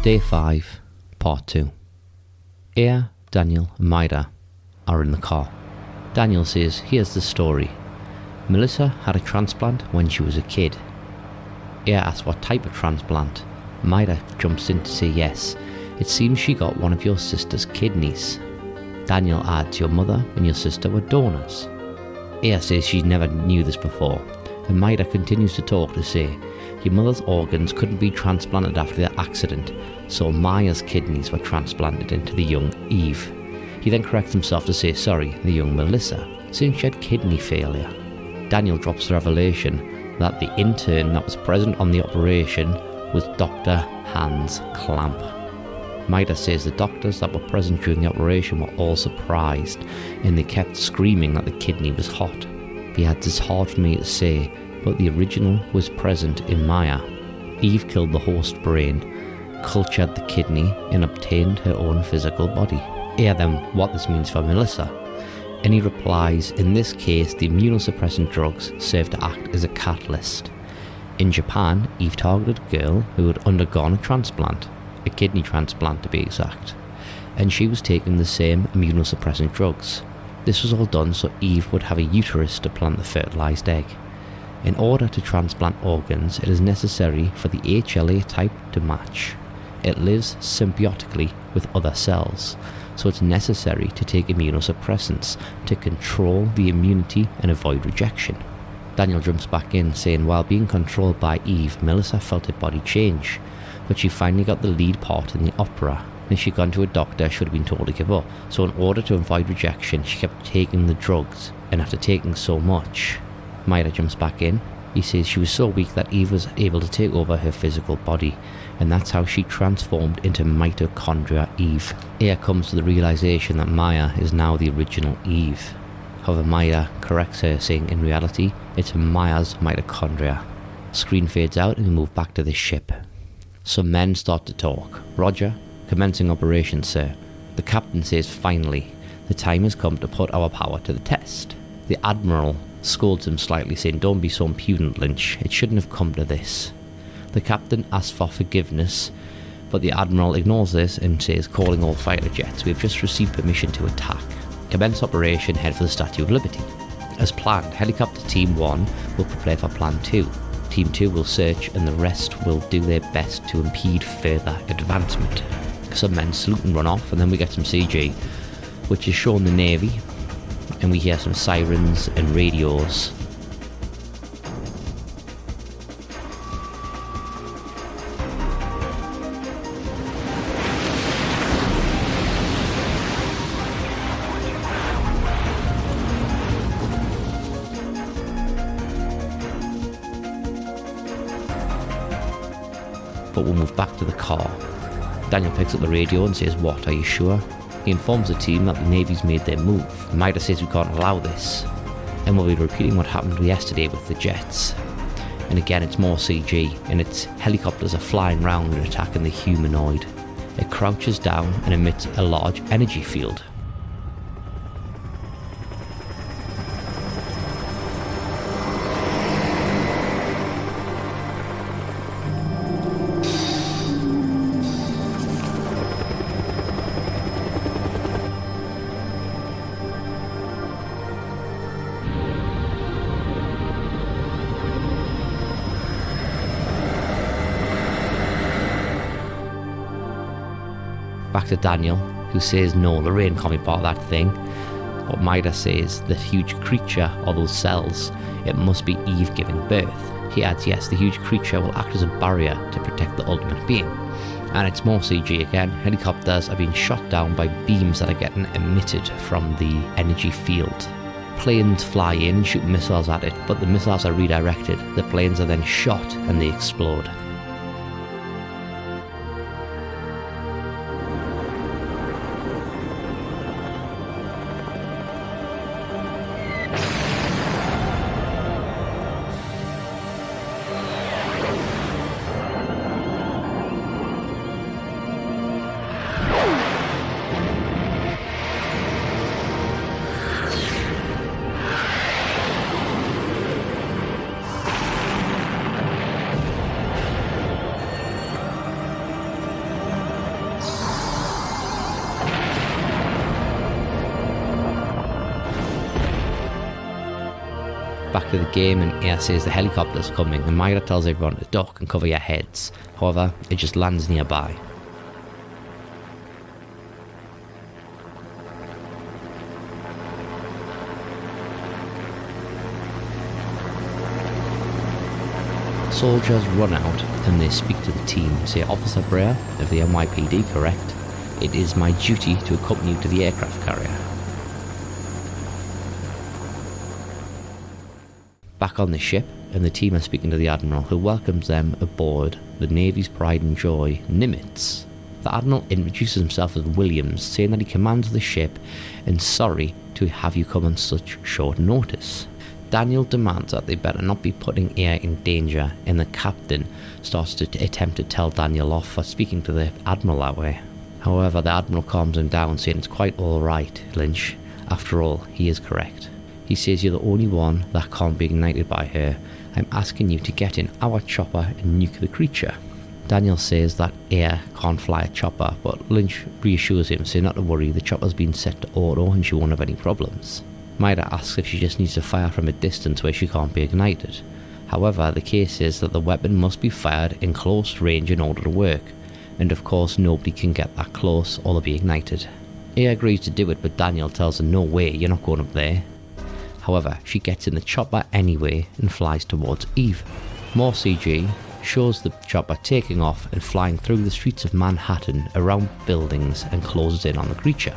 Day 5, Part 2. Aya, Daniel and Maida are in the car. Daniel says, here's the story. Melissa had a transplant when she was a kid. Aya asks what type of transplant. Maida jumps in to say yes. It seems she got one of your sister's kidneys. Daniel adds, your mother and your sister were donors. Aya says she never knew this before. And Maida continues to talk to say, your mother's organs couldn't be transplanted after the accident, so Maya's kidneys were transplanted into the young Eve. He then corrects himself to say, sorry, the young Melissa, saying she had kidney failure. Daniel drops the revelation that the intern that was present on the operation was Dr. Hans Clamp. Maida says the doctors that were present during the operation were all surprised, and they kept screaming that the kidney was hot. He adds, it's hard for me to say, but the original was present in Maya. Eve killed the host brain, cultured the kidney, and obtained her own physical body. Aya then what this means for Melissa, and he replies, in this case the immunosuppressant drugs serve to act as a catalyst. In Japan, Eve targeted a girl who had undergone a transplant, a kidney transplant to be exact, and she was taking the same immunosuppressant drugs. This was all done so Eve would have a uterus to plant the fertilized egg. In order to transplant organs, it is necessary for the HLA type to match. It lives symbiotically with other cells, so it's necessary to take immunosuppressants to control the immunity and avoid rejection. Daniel jumps back in, saying while being controlled by Eve, Melissa felt her body change, but she finally got the lead part in the opera. And if she'd gone to a doctor, she would have been told to give up. So in order to avoid rejection, she kept taking the drugs, and after taking so much, Maida jumps back in. He says she was so weak that Eve was able to take over her physical body, and that's how she transformed into mitochondria Eve. Aya comes to the realization that Maya is now the original Eve. However, Maida corrects her, saying in reality, it's Maya's mitochondria. Screen fades out and we move back to the ship. Some men start to talk. Roger, commencing operations, sir. The captain says, finally, the time has come to put our power to the test. The admiral scolds him slightly, saying, don't be so impudent, Lynch. It shouldn't have come to this. The captain asks for forgiveness, but the admiral ignores this and says, calling all fighter jets, we have just received permission to attack. Commence operation, head for the Statue of Liberty. As planned, helicopter team 1 will prepare for plan 2. Team 2 will search and the rest will do their best to impede further advancement. Some men salute and run off, and then we get some CG, which is showing the Navy, and we hear some sirens and radios. But we'll move back to the car. Daniel picks up the radio and says, what, are you sure? He informs the team that the Navy's made their move. Maida says we can't allow this, and we'll be repeating what happened yesterday with the jets. And again, it's more CG, and its helicopters are flying round and attacking the humanoid. It crouches down and emits a large energy field. Back to Daniel, who says no, the rain can't be part of that thing. But Maida says the huge creature or those cells, it must be Eve giving birth. He adds, yes, the huge creature will act as a barrier to protect the ultimate being. And it's more CG again. Helicopters are being shot down by beams that are getting emitted from the energy field. Planes fly in, shoot missiles at it, but the missiles are redirected. The planes are then shot and they explode. Back to the game, and Air says the helicopter's coming, and Myra tells everyone to duck and cover your heads. However, it just lands nearby. Soldiers run out and they speak to the team, say, "Officer Brer of the NYPD, correct? It is my duty to accompany you to the aircraft carrier." Back on the ship, and the team are speaking to the Admiral, who welcomes them aboard the Navy's pride and joy, Nimitz. The Admiral introduces himself as Williams, saying that he commands the ship and sorry to have you come on such short notice. Daniel demands that they better not be putting Air in danger, and the captain starts to attempt to tell Daniel off for speaking to the Admiral that way. However, the Admiral calms him down, saying it's quite alright, Lynch. After all, he is correct. He says you're the only one that can't be ignited by her. I'm asking you to get in our chopper and nuke the creature. Daniel says that Air can't fly a chopper, but Lynch reassures him, saying not to worry, the chopper's been set to auto and she won't have any problems. Myra asks if she just needs to fire from a distance where she can't be ignited. However, the case is that the weapon must be fired in close range in order to work, and of course nobody can get that close or they'll be ignited. Air agrees to do it, but Daniel tells her no way, you're not going up there. However, she gets in the chopper anyway and flies towards Eve. More CG shows the chopper taking off and flying through the streets of Manhattan, around buildings, and closes in on the creature.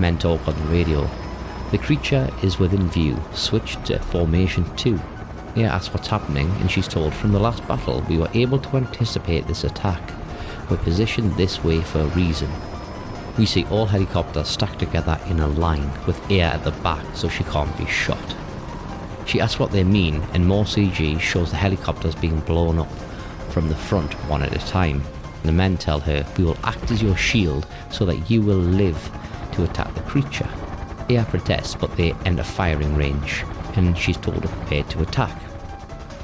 Men talk on the radio. The creature is within view. Switch to Formation 2. Air asks what's happening, and she's told, from the last battle we were able to anticipate this attack. We're positioned this way for a reason. We see all helicopters stacked together in a line, with Air at the back so she can't be shot. She asks what they mean, and more CG shows the helicopters being blown up from the front one at a time. The men tell her, "We will act as your shield so that you will live to attack the creature." Air protests, but they enter firing range, and she's told to prepare to attack.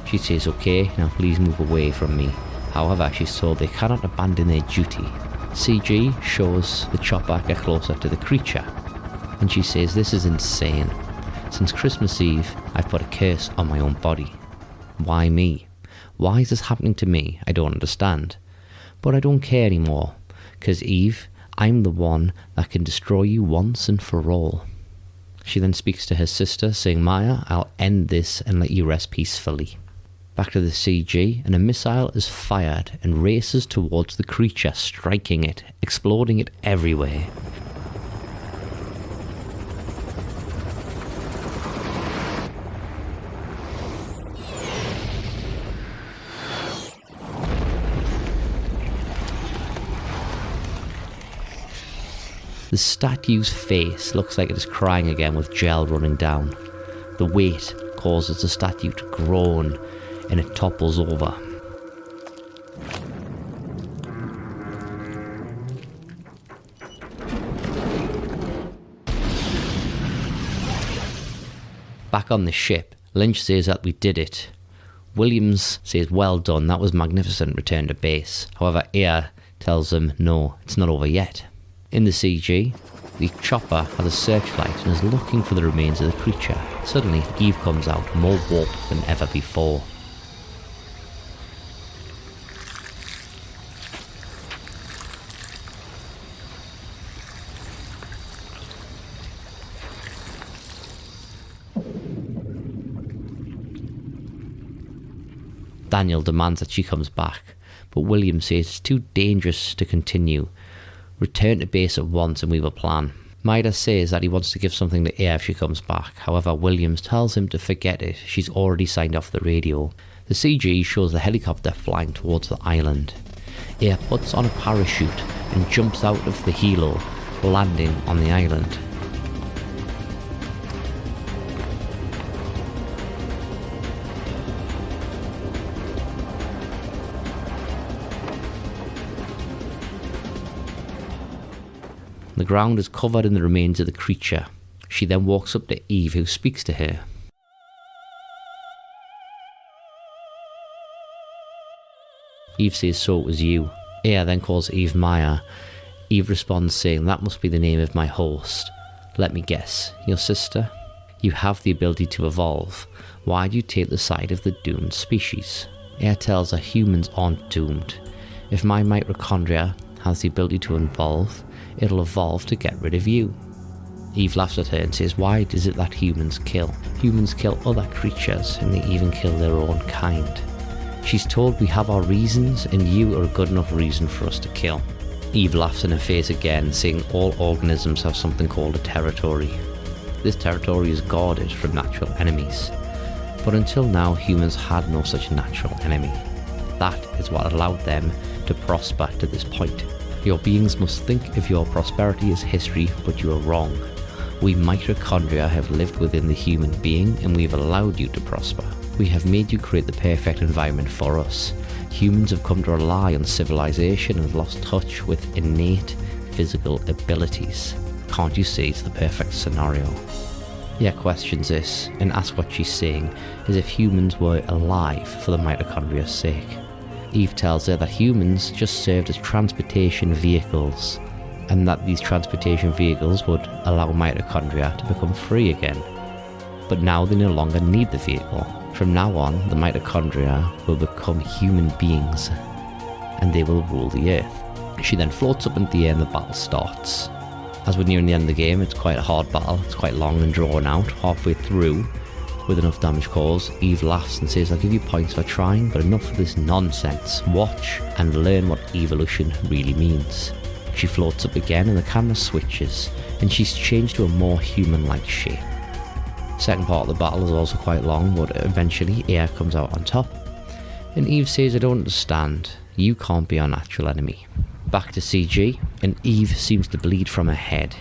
She says, "Okay, now please move away from me." However, she's told they cannot abandon their duty. CG shows the chopper get closer to the creature, and she says, "This is insane. Since Christmas Eve, I've put a curse on my own body. Why me? Why is this happening to me? I don't understand. But I don't care anymore, because Eve, I'm the one that can destroy you once and for all." She then speaks to her sister, saying, "Maya, I'll end this and let you rest peacefully." Back to the CG, and a missile is fired and races towards the creature, striking it, exploding it everywhere. The statue's face looks like it is crying again with gel running down. The weight causes the statue to groan and it topples over. Back on the ship, Lynch says that we did it. Williams says, "Well done, that was magnificent, return to base." However, Air tells him, "No, it's not over yet." In the CG, the chopper has a searchlight and is looking for the remains of the creature. Suddenly, Eve comes out, more warped than ever before. Daniel demands that she comes back, but William says it's too dangerous to continue. Return to base at once and we will plan. Myra says that he wants to give something to Air if she comes back. However, Williams tells him to forget it. She's already signed off the radio. The CG shows the helicopter flying towards the island. Air puts on a parachute and jumps out of the helo, landing on the island. The ground is covered in the remains of the creature. She then walks up to Eve, who speaks to her. Eve says, "So it was you." Ea then calls Eve Maya. Eve responds saying, "That must be the name of my host. Let me guess, your sister? You have the ability to evolve. Why do you take the side of the doomed species?" Ea tells her humans aren't doomed. If my mitochondria has the ability to evolve, it'll evolve to get rid of you. Eve laughs at her and says, "Why is it that humans kill? Humans kill other creatures, and they even kill their own kind." She's told we have our reasons, and you are a good enough reason for us to kill. Eve laughs in her face again, saying all organisms have something called a territory. This territory is guarded from natural enemies. But until now, humans had no such natural enemy. That is what allowed them to prosper to this point. Your beings must think of your prosperity as history, but you are wrong. We mitochondria have lived within the human being, and we have allowed you to prosper. We have made you create the perfect environment for us. Humans have come to rely on civilization and have lost touch with innate physical abilities. Can't you see it's the perfect scenario? Ea questions this and asks what she's saying, as if humans were alive for the mitochondria's sake. Eve tells her that humans just served as transportation vehicles, and that these transportation vehicles would allow mitochondria to become free again. But now they no longer need the vehicle. From now on, the mitochondria will become human beings, and they will rule the earth. She then floats up into the air and the battle starts. As we're nearing the end of the game, it's quite a hard battle. It's quite long and drawn out. Halfway through, with enough damage caused, Eve laughs and says, "I'll give you points for trying, but enough of this nonsense. Watch and learn what evolution really means." She floats up again and the camera switches, and she's changed to a more human-like shape. Second part of the battle is also quite long, but eventually Ea comes out on top. And Eve says, "I don't understand. You can't be our natural enemy." Back to CG, and Eve seems to bleed from her head.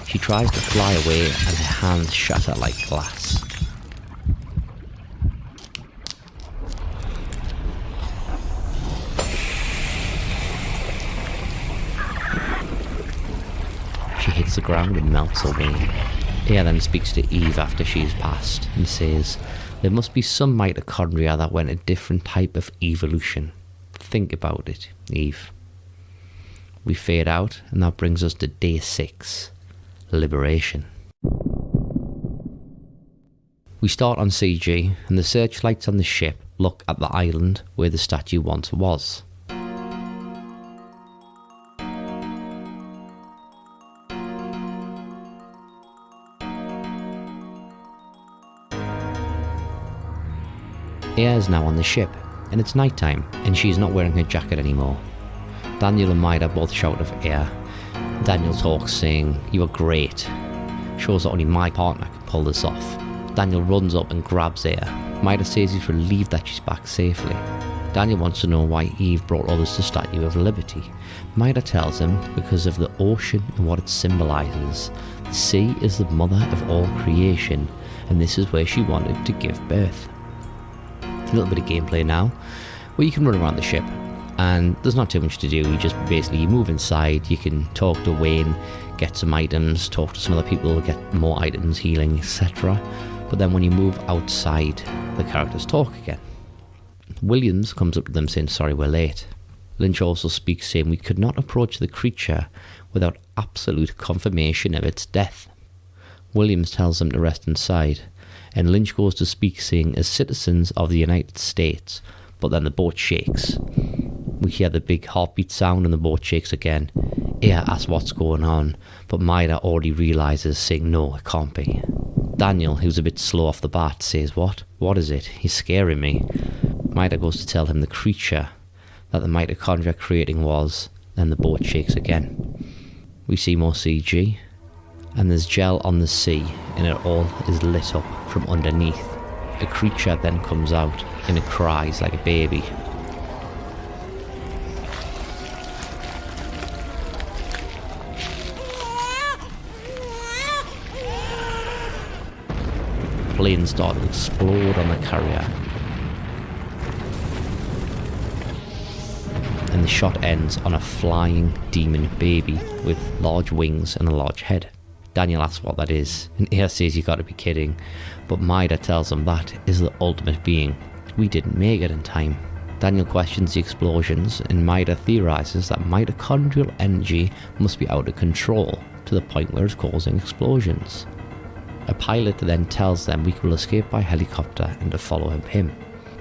She tries to fly away and her hands shatter like glass. She hits the ground and melts away. Ea then speaks to Eve after she's passed and says, "There must be some mitochondria that went a different type of evolution. Think about it, Eve." We fade out, and that brings us to Day 6, Liberation. We start on CG, and the searchlights on the ship look at the island where the statue once was. Ea is now on the ship, and it's nighttime, and she's not wearing her jacket anymore. Daniel and Maida both shout of Ea. Daniel talks, saying, "You are great." Shows that only my partner can pull this off. Daniel runs up and grabs Ea. Maida says he's relieved that she's back safely. Daniel wants to know why Eve brought others to Statue of Liberty. Maida tells him because of the ocean and what it symbolises. The sea is the mother of all creation, and this is where she wanted to give birth. A little bit of gameplay now, where you can run around the ship, and there's not too much to do. You just basically move inside, you can talk to Wayne, get some items, talk to some other people, get more items, healing, etc. But then when you move outside, the characters talk again. Williams comes up to them saying, "Sorry, we're late." Lynch also speaks, saying, "We could not approach the creature without absolute confirmation of its death." Williams tells them to rest inside, and Lynch goes to speak, saying, "As citizens of the United States," but then the boat shakes. We hear the big heartbeat sound and the boat shakes again. Ea asks what's going on, but Maida already realises, saying, "No, it can't be." Daniel, who's a bit slow off the bat, says, "What? What is it? He's scaring me." Maida goes to tell him the creature that the mitochondria creating was, then the boat shakes again. We see more CG, and there's gel on the sea, and it all is lit up from underneath. A creature then comes out, and it cries like a baby. Planes start to explode on the carrier, shot ends on a flying demon baby with large wings and a large head. Daniel asks what that is, and Aya says you gotta be kidding, but Maida tells him that is the ultimate being. We didn't make it in time. Daniel questions the explosions, and Maida theorizes that mitochondrial energy must be out of control to the point where it's causing explosions. A pilot then tells them we will escape by helicopter and to follow him.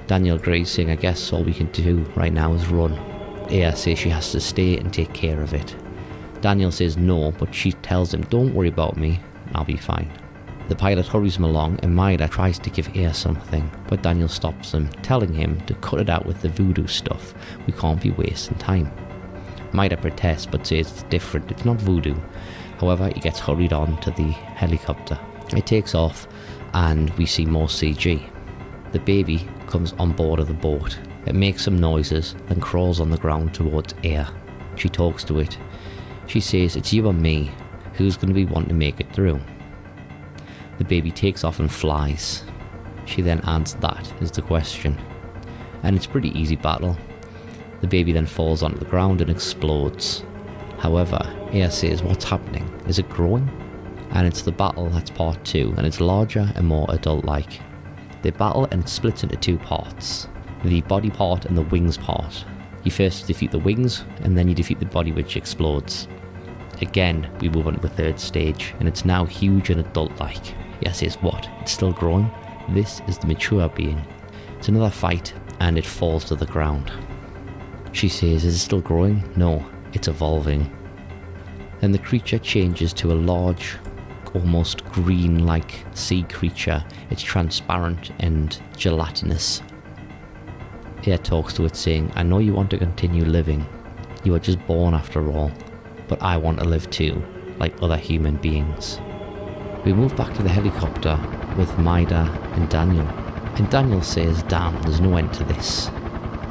Daniel agrees, saying I guess all we can do right now is run. Aya says she has to stay and take care of it. Daniel says no, but she tells him don't worry about me, I'll be fine. The pilot hurries him along and Maida tries to give Aya something, but Daniel stops him, telling him to cut it out with the voodoo stuff, we can't be wasting time. Maida protests but says it's different, it's not voodoo. However, he gets hurried on to the helicopter. It takes off and we see more CG. The baby comes on board of the boat. It makes some noises, then crawls on the ground towards Aya. She talks to it. She says, it's you and me, who's going to be wanting to make it through? The baby takes off and flies. She then adds that is the question. And it's a pretty easy battle. The baby then falls onto the ground and explodes. However, Aya says what's happening? Is it growing? And it's the battle that's part 2, and it's larger and more adult-like. They battle and it splits into 2 parts. The body part and the wings part. You first defeat the wings, and then you defeat the body which explodes. Again, we move on to the 3rd stage, and it's now huge and adult-like. Aya says what? It's still growing? This is the mature being. It's another fight, and it falls to the ground. She says, is it still growing? No, it's evolving. Then the creature changes to a large, almost green-like sea creature. It's transparent and gelatinous. Aya talks to it saying, I know you want to continue living. You are just born after all. But I want to live too, like other human beings. We move back to the helicopter with Maida and Daniel. And Daniel says, damn, there's no end to this.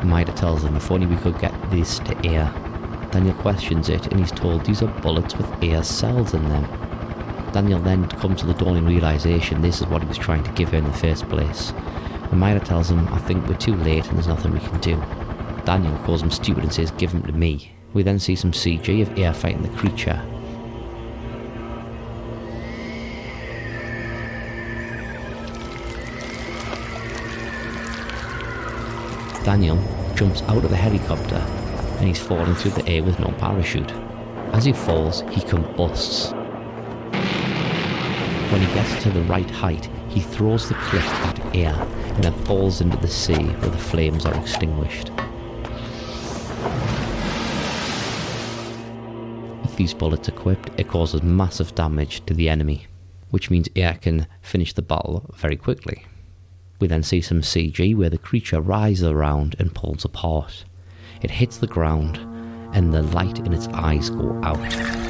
Maida tells him if only we could get this to Aya. Daniel questions it and he's told these are bullets with Aya's cells in them. Daniel then comes to the dawning realization this is what he was trying to give her in the first place. And Maida tells him, I think we're too late and there's nothing we can do. Daniel calls him stupid and says give him to me. We then see some CG of Aya fighting the creature. Daniel jumps out of the helicopter and he's falling through the air with no parachute. As he falls, he combusts. When he gets to the right height, he throws the clip at Aya and then falls into the sea where the flames are extinguished. With these bullets equipped, it causes massive damage to the enemy, which means Aya can finish the battle very quickly. We then see some CG where the creature rises around and pulls apart. It hits the ground and the light in its eyes go out.